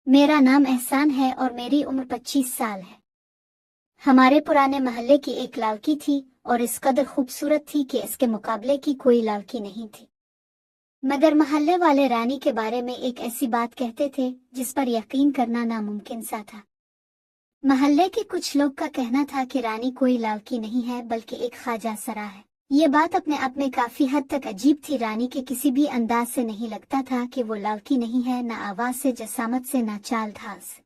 मेरा नाम एहसान है और मेरी उम्र 25 साल है। हमारे पुराने मोहल्ले की एक लड़की थी और इस कदर खूबसूरत थी कि इसके मुकाबले की कोई लड़की नहीं थी। मगर मोहल्ले वाले रानी के बारे में एक ऐसी बात कहते थे जिस पर यकीन करना नामुमकिन सा था। मोहल्ले के कुछ लोग का कहना था कि रानी कोई लड़की नहीं है बल्कि एक ख्वाजा सरा है। ये बात अपने आप में काफी हद तक अजीब थी। रानी के किसी भी अंदाज से नहीं लगता था कि वो लड़की नहीं है, न आवाज से, जसामत से, न चाल ढाल से।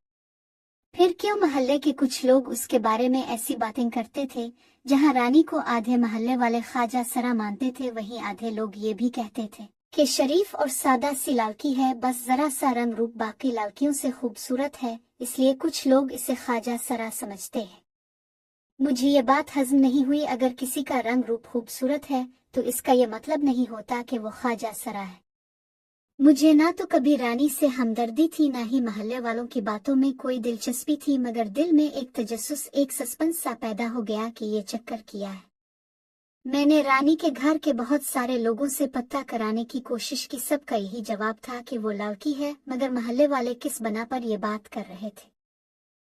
फिर क्यों मोहल्ले के कुछ लोग उसके बारे में ऐसी बातें करते थे? जहां रानी को आधे मोहल्ले वाले ख्वाजा सरा मानते थे, वहीं आधे लोग ये भी कहते थे कि शरीफ और सादा सी लड़की है, बस जरा सा रंग रूप बाकी लड़कियों से खूबसूरत है, इसलिए कुछ लोग इसे ख्वाजा सरा समझते हैं। मुझे ये बात हजम नहीं हुई। अगर किसी का रंग रूप खूबसूरत है तो इसका ये मतलब नहीं होता कि वो ख्वाजा सरा है। मुझे ना तो कभी रानी से हमदर्दी थी, ना ही मोहल्ले वालों की बातों में कोई दिलचस्पी थी, मगर दिल में एक तजस्सुस, एक सस्पेंस सा पैदा हो गया कि ये चक्कर किया है। मैंने रानी के घर के बहुत सारे लोगों से पता कराने की कोशिश की। सबका यही जवाब था कि वो लड़की है, मगर मोहल्ले वाले किस बना पर ये बात कर रहे थे।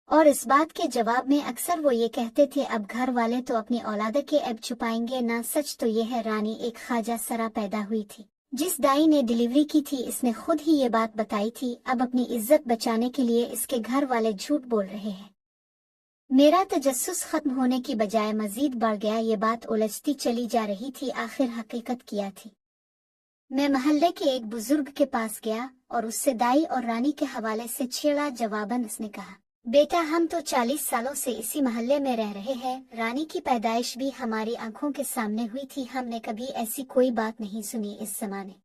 और इस बात के जवाब में अक्सर वो ये कहते थे, अब घर वाले तो अपनी औलाद के ऐब छुपाएंगे ना। सच तो ये है, रानी एक ख्वाजा सरा पैदा हुई थी। जिस दाई ने डिलीवरी की थी इसने खुद ही ये बात बताई थी। अब अपनी इज्जत बचाने के लिए इसके घर वाले झूठ बोल रहे हैं। मेरा तजस्सुस खत्म होने की बजाय मजीद बढ़ गया। ये बात उलझती चली जा रही थी। आखिर हकीकत क्या थी? मैं मोहल्ले के एक बुजुर्ग के पास गया और उससे दाई और रानी के हवाले से छेड़ा। जवाबन उसने कहा, बेटा, हम तो 40 सालों से इसी मोहल्ले में रह रहे हैं। रानी की पैदाइश भी हमारी आंखों के सामने हुई थी। हमने कभी ऐसी कोई बात नहीं सुनी इस जमाने।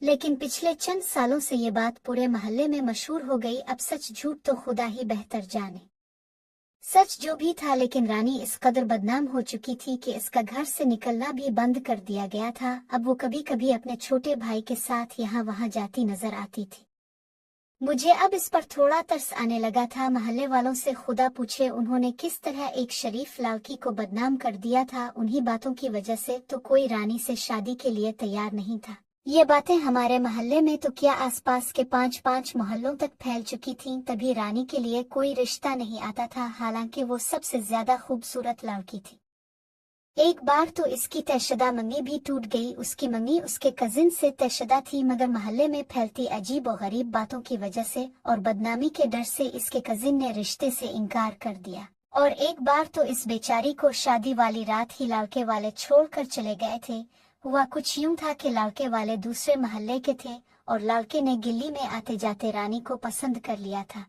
लेकिन पिछले चंद सालों से ये बात पूरे मोहल्ले में मशहूर हो गई। अब सच झूठ तो खुदा ही बेहतर जाने। सच जो भी था, लेकिन रानी इस कदर बदनाम हो चुकी थी कि इसका घर से निकलना भी बंद कर दिया गया था। अब वो कभी कभी अपने छोटे भाई के साथ यहाँ वहाँ जाती नजर आती थी। मुझे अब इस पर थोड़ा तरस आने लगा था। मोहल्ले वालों से खुदा पूछे उन्होंने किस तरह एक शरीफ लड़की को बदनाम कर दिया था। उन्हीं बातों की वजह से तो कोई रानी से शादी के लिए तैयार नहीं था। ये बातें हमारे मोहल्ले में तो क्या आसपास के 5-5 मोहल्लों तक फैल चुकी थीं। तभी रानी के लिए कोई रिश्ता नहीं आता था, हालांकि वो सबसे ज्यादा खूबसूरत लड़की थी। एक बार तो इसकी तयशुदा मंगी भी टूट गई। उसकी मंगी उसके कजिन से तयशुदा थी, मगर मोहल्ले में फैलती अजीब और गरीब बातों की वजह से और बदनामी के डर से इसके कजिन ने रिश्ते से इनकार कर दिया। और एक बार तो इस बेचारी को शादी वाली रात ही लड़के वाले छोड़कर चले गए थे। हुआ कुछ यूं था कि लड़के वाले दूसरे मोहल्ले के थे और लड़के ने गिल्ली में आते जाते रानी को पसंद कर लिया था।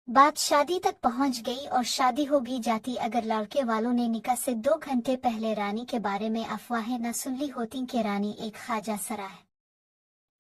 बात शादी तक पहुंच गई और शादी हो भी जाती अगर लड़के वालों ने निकाह से 2 घंटे पहले रानी के बारे में अफवाहें न सुन ली होती कि रानी एक ख्वाजा सरा है।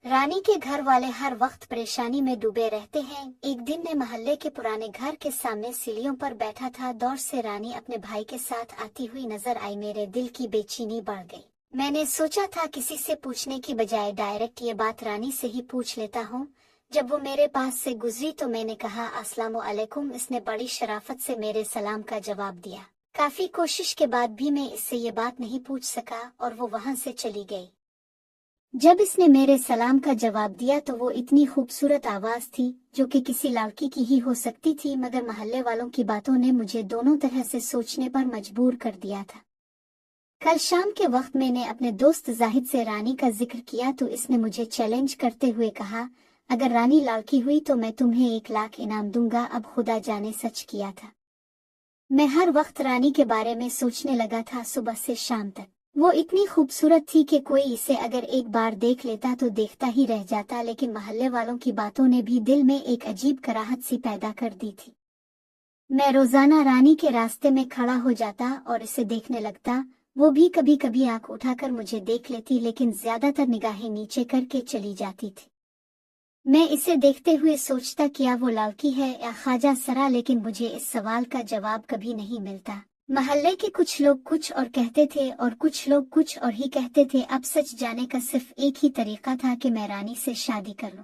रानी के घर वाले हर वक्त परेशानी में डूबे रहते हैं। एक दिन मैं मोहल्ले के पुराने घर के सामने सीढ़ियों पर बैठा था। दौर से रानी अपने भाई के साथ आती हुई नजर आई। मेरे दिल की बेचैनी बढ़ गई। मैंने सोचा था किसी से पूछने की बजाय डायरेक्ट ये बात रानी से ही पूछ लेता हूँ। जब वो मेरे पास से गुजरी तो मैंने कहा, अस्सलामु अलैकुम। इसने बड़ी शराफत से मेरे सलाम का जवाब दिया। काफी कोशिश के बाद भी मैं इससे ये बात नहीं पूछ सका और वो वहां से चली गई। जब इसने मेरे सलाम का जवाब दिया तो वो इतनी खूबसूरत आवाज थी जो कि किसी लड़की की ही हो सकती थी, मगर मोहल्ले वालों की बातों ने मुझे दोनों तरह से सोचने पर मजबूर कर दिया था। कल शाम के वक्त मैंने अपने दोस्त जाहिद से रानी का जिक्र किया तो इसने मुझे चैलेंज करते हुए कहा, अगर रानी लड़की हुई तो मैं तुम्हें 1 लाख इनाम दूंगा। अब खुदा जाने सच किया था। मैं हर वक्त रानी के बारे में सोचने लगा था, सुबह से शाम तक। वो इतनी खूबसूरत थी कि कोई इसे अगर एक बार देख लेता तो देखता ही रह जाता, लेकिन मोहल्ले वालों की बातों ने भी दिल में एक अजीब कराहत सी पैदा कर दी थी। मैं रोजाना रानी के रास्ते में खड़ा हो जाता और इसे देखने लगता। वो भी कभी कभी आंख उठाकर मुझे देख लेती, लेकिन ज्यादातर निगाहें नीचे करके चली जाती थी। मैं इसे देखते हुए सोचता, क्या वो लड़की है या ख्वाजा सरा, लेकिन मुझे इस सवाल का जवाब कभी नहीं मिलता। मोहल्ले के कुछ लोग कुछ और कहते थे और कुछ लोग कुछ और ही कहते थे। अब सच जाने का सिर्फ एक ही तरीका था कि मैं रानी से शादी कर लूं।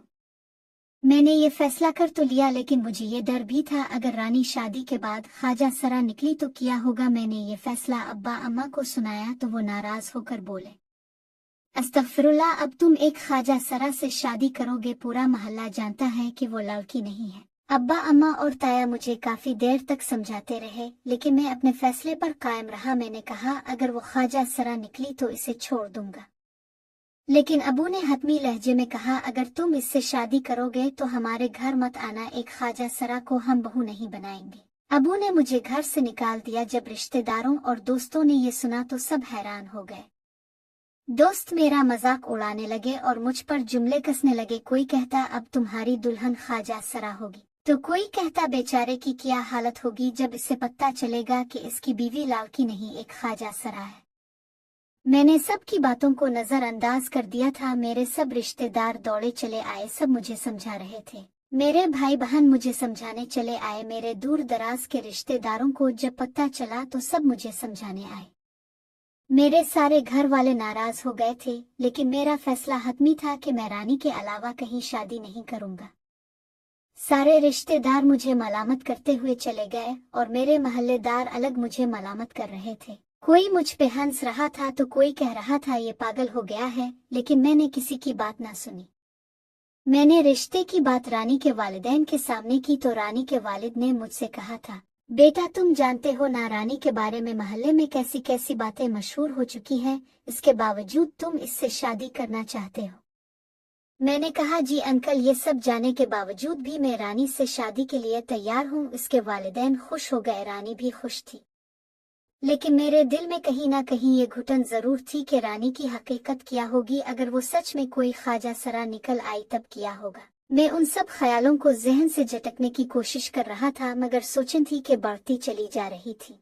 मैंने ये फैसला कर तो लिया, लेकिन मुझे ये डर भी था, अगर रानी शादी के बाद ख्वाजा सरा निकली तो क्या होगा। मैंने ये फैसला अब्बा अम्मा को सुनाया तो वो नाराज होकर बोले, अस्तगफिरुल्लाह, अब तुम एक ख्वाजा सरा से शादी करोगे? पूरा मोहल्ला जानता है कि वो लड़की नहीं है। अब्बा अम्मा और ताया मुझे काफी देर तक समझाते रहे, लेकिन मैं अपने फैसले पर कायम रहा। मैंने कहा अगर वो ख्वाजा सरा निकली तो इसे छोड़ दूंगा, लेकिन अबू ने हतमी लहजे में कहा अगर तुम इससे शादी करोगे तो हमारे घर मत आना, एक ख्वाजा सरा को हम बहू नहीं बनाएंगे। अबू ने मुझे घर से निकाल दिया। जब रिश्तेदारों और दोस्तों ने ये सुना तो सब हैरान हो गए। दोस्त मेरा मजाक उड़ाने लगे और मुझ पर जुमले कसने लगे। कोई कहता अब तुम्हारी दुल्हन ख्वाजा सरा होगी, तो कोई कहता बेचारे की क्या हालत होगी जब इसे पता चलेगा कि इसकी बीवी लालकी नहीं एक ख्वाजा सरा है। मैंने सब की बातों को नजरअंदाज कर दिया था। मेरे सब रिश्तेदार दौड़े चले आए, सब मुझे समझा रहे थे। मेरे भाई बहन मुझे समझाने चले आए। मेरे दूर दराज के रिश्तेदारों को जब पता चला तो सब मुझे समझाने आए। मेरे सारे घर वाले नाराज हो गए थे, लेकिन मेरा फैसला हतमी था कि मैं रानी के अलावा कहीं शादी नहीं करूंगा। सारे रिश्तेदार मुझे मलामत करते हुए चले गए और मेरे महल्लेदार अलग मुझे मलामत कर रहे थे। कोई मुझ पे हंस रहा था तो कोई कह रहा था ये पागल हो गया है, लेकिन मैंने किसी की बात ना सुनी। मैंने रिश्ते की बात रानी के वालिदैन के सामने की तो रानी के वालिद ने मुझसे कहा था बेटा तुम जानते हो ना रानी के बारे में मोहल्ले में कैसी कैसी बातें मशहूर हो चुकी हैं, इसके बावजूद तुम इससे शादी करना चाहते हो। मैंने कहा जी अंकल, ये सब जाने के बावजूद भी मैं रानी से शादी के लिए तैयार हूँ। इसके वालिदैन खुश हो गए, रानी भी खुश थी, लेकिन मेरे दिल में कहीं ना कहीं ये घुटन जरूर थी कि रानी की हकीकत क्या होगी। अगर वो सच में कोई ख्वाजा सरा निकल आई तब क्या होगा। मैं उन सब ख्यालों को जहन से झटकने की कोशिश कर रहा था, मगर सोचन थी कि बढ़ती चली जा रही थी।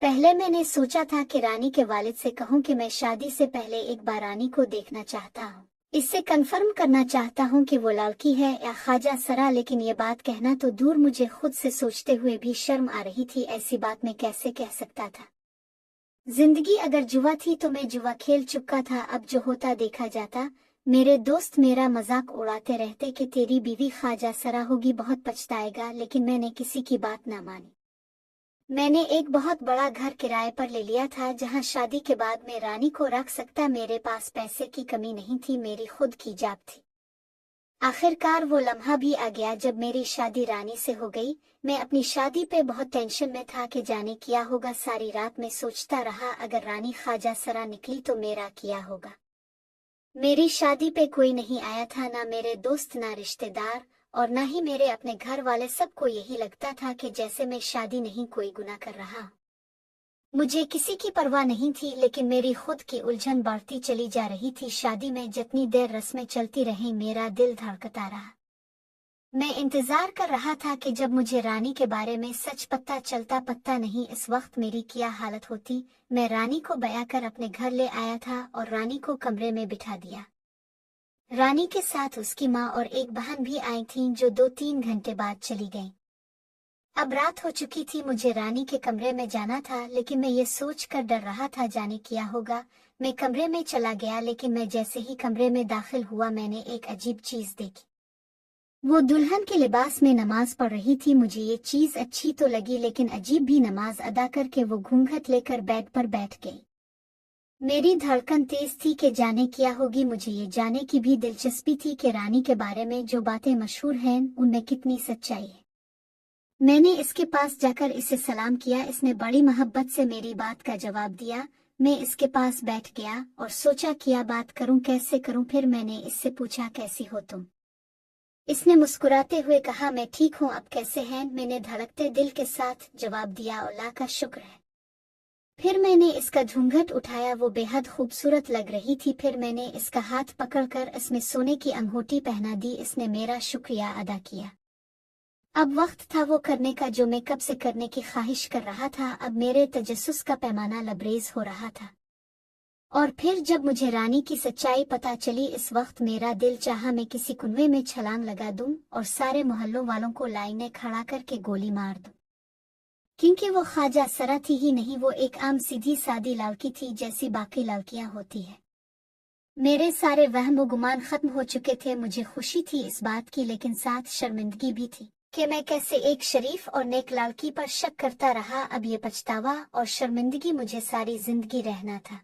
पहले मैंने सोचा था कि रानी के वालिद से कहूं कि मैं शादी से पहले एक बार रानी को देखना चाहता हूं, इससे कंफर्म करना चाहता हूं कि वो लड़की है या ख्वाजा सरा, लेकिन ये बात कहना तो दूर, मुझे खुद से सोचते हुए भी शर्म आ रही थी। ऐसी बात मैं कैसे कह सकता था। जिंदगी अगर जुआ थी तो मैं जुआ खेल चुका था। अब जो होता देखा जाता। मेरे दोस्त मेरा मजाक उड़ाते रहते कि तेरी बीवी ख्वाजा सरा होगी, बहुत पछताएगा, लेकिन मैंने किसी की बात ना मानी। मैंने एक बहुत बड़ा घर किराए पर ले लिया था जहां शादी के बाद मैं रानी को रख सकता। मेरे पास पैसे की कमी नहीं थी, मेरी खुद की जाब थी। आखिरकार वो लम्हा भी आ गया जब मेरी शादी रानी से हो गई। मैं अपनी शादी पे बहुत टेंशन में था कि जाने क्या होगा। सारी रात में सोचता रहा अगर रानी ख्वाजा सरा निकली तो मेरा क्या होगा। मेरी शादी पे कोई नहीं आया था, ना मेरे दोस्त, ना रिश्तेदार और ना ही मेरे अपने घर वाले। सबको यही लगता था कि जैसे मैं शादी नहीं कोई गुनाह कर रहा। मुझे किसी की परवाह नहीं थी, लेकिन मेरी खुद की उलझन बढ़ती चली जा रही थी। शादी में जितनी देर रस्में चलती रहीं मेरा दिल धड़कता रहा। मैं इंतजार कर रहा था कि जब मुझे रानी के बारे में सच पता चलता। पता नहीं इस वक्त मेरी क्या हालत होती। मैं रानी को बया कर अपने घर ले आया था और रानी को कमरे में बिठा दिया। रानी के साथ उसकी माँ और एक बहन भी आई थीं जो 2-3 घंटे बाद चली गईं। अब रात हो चुकी थी, मुझे रानी के कमरे में जाना था, लेकिन मैं ये सोच कर डर रहा था जाने क्या होगा। मैं कमरे में चला गया, लेकिन मैं जैसे ही कमरे में दाखिल हुआ मैंने एक अजीब चीज देखी। वो दुल्हन के लिबास में नमाज पढ़ रही थी। मुझे ये चीज अच्छी तो लगी, लेकिन अजीब भी। नमाज अदा करके वो घूंघट लेकर बेड पर बैठ गई। मेरी धड़कन तेज थी कि जाने क्या होगी। मुझे ये जाने की भी दिलचस्पी थी कि रानी के बारे में जो बातें मशहूर हैं उनमें कितनी सच्चाई है। मैंने इसके पास जाकर इसे सलाम किया। इसने बड़ी मोहब्बत से मेरी बात का जवाब दिया। मैं इसके पास बैठ गया और सोचा क्या बात करूं, कैसे करूं। फिर मैंने इससे पूछा कैसी हो तुम। इसने मुस्कुराते हुए कहा मैं ठीक हूँ, आप कैसे हैं। मैंने धड़कते दिल के साथ जवाब दिया अल्लाह का शुक्र है। फिर मैंने इसका घूंघट उठाया, वो बेहद खूबसूरत लग रही थी। फिर मैंने इसका हाथ पकड़कर इसमें सोने की अंगूठी पहना दी। इसने मेरा शुक्रिया अदा किया। अब वक्त था वो करने का जो मैं कब से करने की ख्वाहिश कर रहा था। अब मेरे तजस्सुस का पैमाना लबरेज हो रहा था। और फिर जब मुझे रानी की सच्चाई पता चली, इस वक्त मेरा दिल चाहा मैं किसी कुएं में छलांग लगा दूं और सारे मोहल्लों वालों को लाइनें खड़ा करके गोली मार दूं, क्योंकि वो ख्वाजा सरा थी ही नहीं, वो एक आम सीधी सादी लड़की थी जैसी बाकी लड़कियां होती है। मेरे सारे वहम गुमान खत्म हो चुके थे। मुझे खुशी थी इस बात की, लेकिन साथ शर्मिंदगी भी थी कि मैं कैसे एक शरीफ और नेक लड़की पर शक करता रहा। अब ये पछतावा और शर्मिंदगी मुझे सारी जिंदगी रहना था।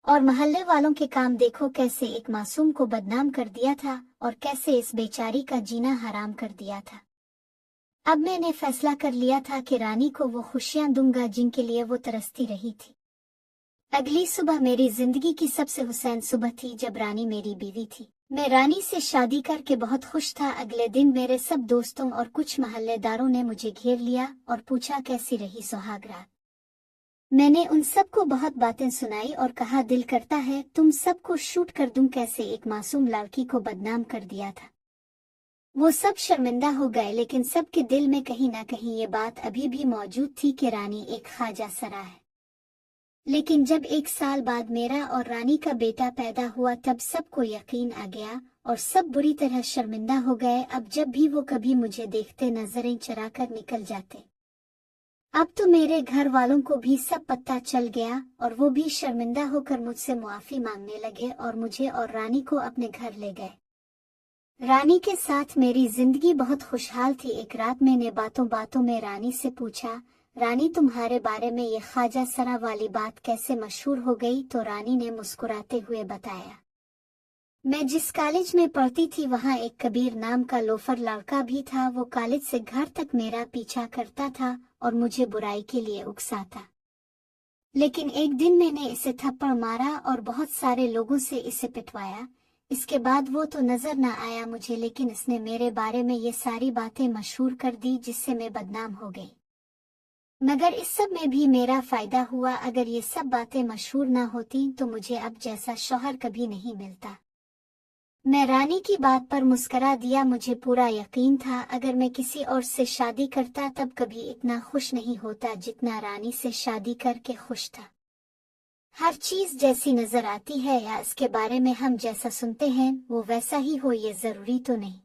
और मोहल्ले वालों के काम देखो, कैसे एक मासूम को बदनाम कर दिया था और कैसे इस बेचारी का जीना हराम कर दिया था। अब मैंने फैसला कर लिया था कि रानी को वो खुशियां दूंगा जिनके लिए वो तरसती रही थी। अगली सुबह मेरी जिंदगी की सबसे हुसैन सुबह थी जब रानी मेरी बीवी थी। मैं रानी से शादी करके बहुत खुश था। अगले दिन मेरे सब दोस्तों और कुछ मोहल्लेदारों ने मुझे घेर लिया और पूछा कैसी रही सुहाग रात। मैंने उन सबको बहुत बातें सुनाई और कहा दिल करता है तुम सबको शूट कर दूं, कैसे एक मासूम लड़की को बदनाम कर दिया था। वो सब शर्मिंदा हो गए, लेकिन सबके दिल में कहीं ना कहीं ये बात अभी भी मौजूद थी कि रानी एक ख्वाजा सरा है। लेकिन जब 1 साल बाद मेरा और रानी का बेटा पैदा हुआ तब सबको यकीन आ गया और सब बुरी तरह शर्मिंदा हो गए। अब जब भी वो कभी मुझे देखते नजरें चुरा कर निकल जाते। अब तो मेरे घर वालों को भी सब पता चल गया और वो भी शर्मिंदा होकर मुझसे मुआफी मांगने लगे और मुझे और रानी को अपने घर ले गए। रानी के साथ मेरी जिंदगी बहुत खुशहाल थी। एक रात मैंने बातों बातों में रानी से पूछा, रानी तुम्हारे बारे में ये ख्वाजा सरा वाली बात कैसे मशहूर हो गई? तो रानी ने मुस्कुराते हुए बताया, मैं जिस कॉलेज में पढ़ती थी वहाँ एक कबीर नाम का लोफर लड़का भी था। वो कॉलेज से घर तक मेरा पीछा करता था और मुझे बुराई के लिए उकसाता। लेकिन एक दिन मैंने इसे थप्पड़ मारा और बहुत सारे लोगों से इसे पिटवाया। इसके बाद वो तो नजर न आया मुझे, लेकिन इसने मेरे बारे में ये सारी बातें मशहूर कर दी जिससे मैं बदनाम हो गई। मगर इस सब में भी मेरा फायदा हुआ। अगर ये सब बातें मशहूर ना होती तो मुझे अब जैसा शौहर कभी नहीं मिलता। मैं रानी की बात पर मुस्करा दिया। मुझे पूरा यकीन था अगर मैं किसी और से शादी करता तब कभी इतना खुश नहीं होता जितना रानी से शादी करके खुश था। हर चीज जैसी नजर आती है या इसके बारे में हम जैसा सुनते हैं वो वैसा ही हो, ये जरूरी तो नहीं।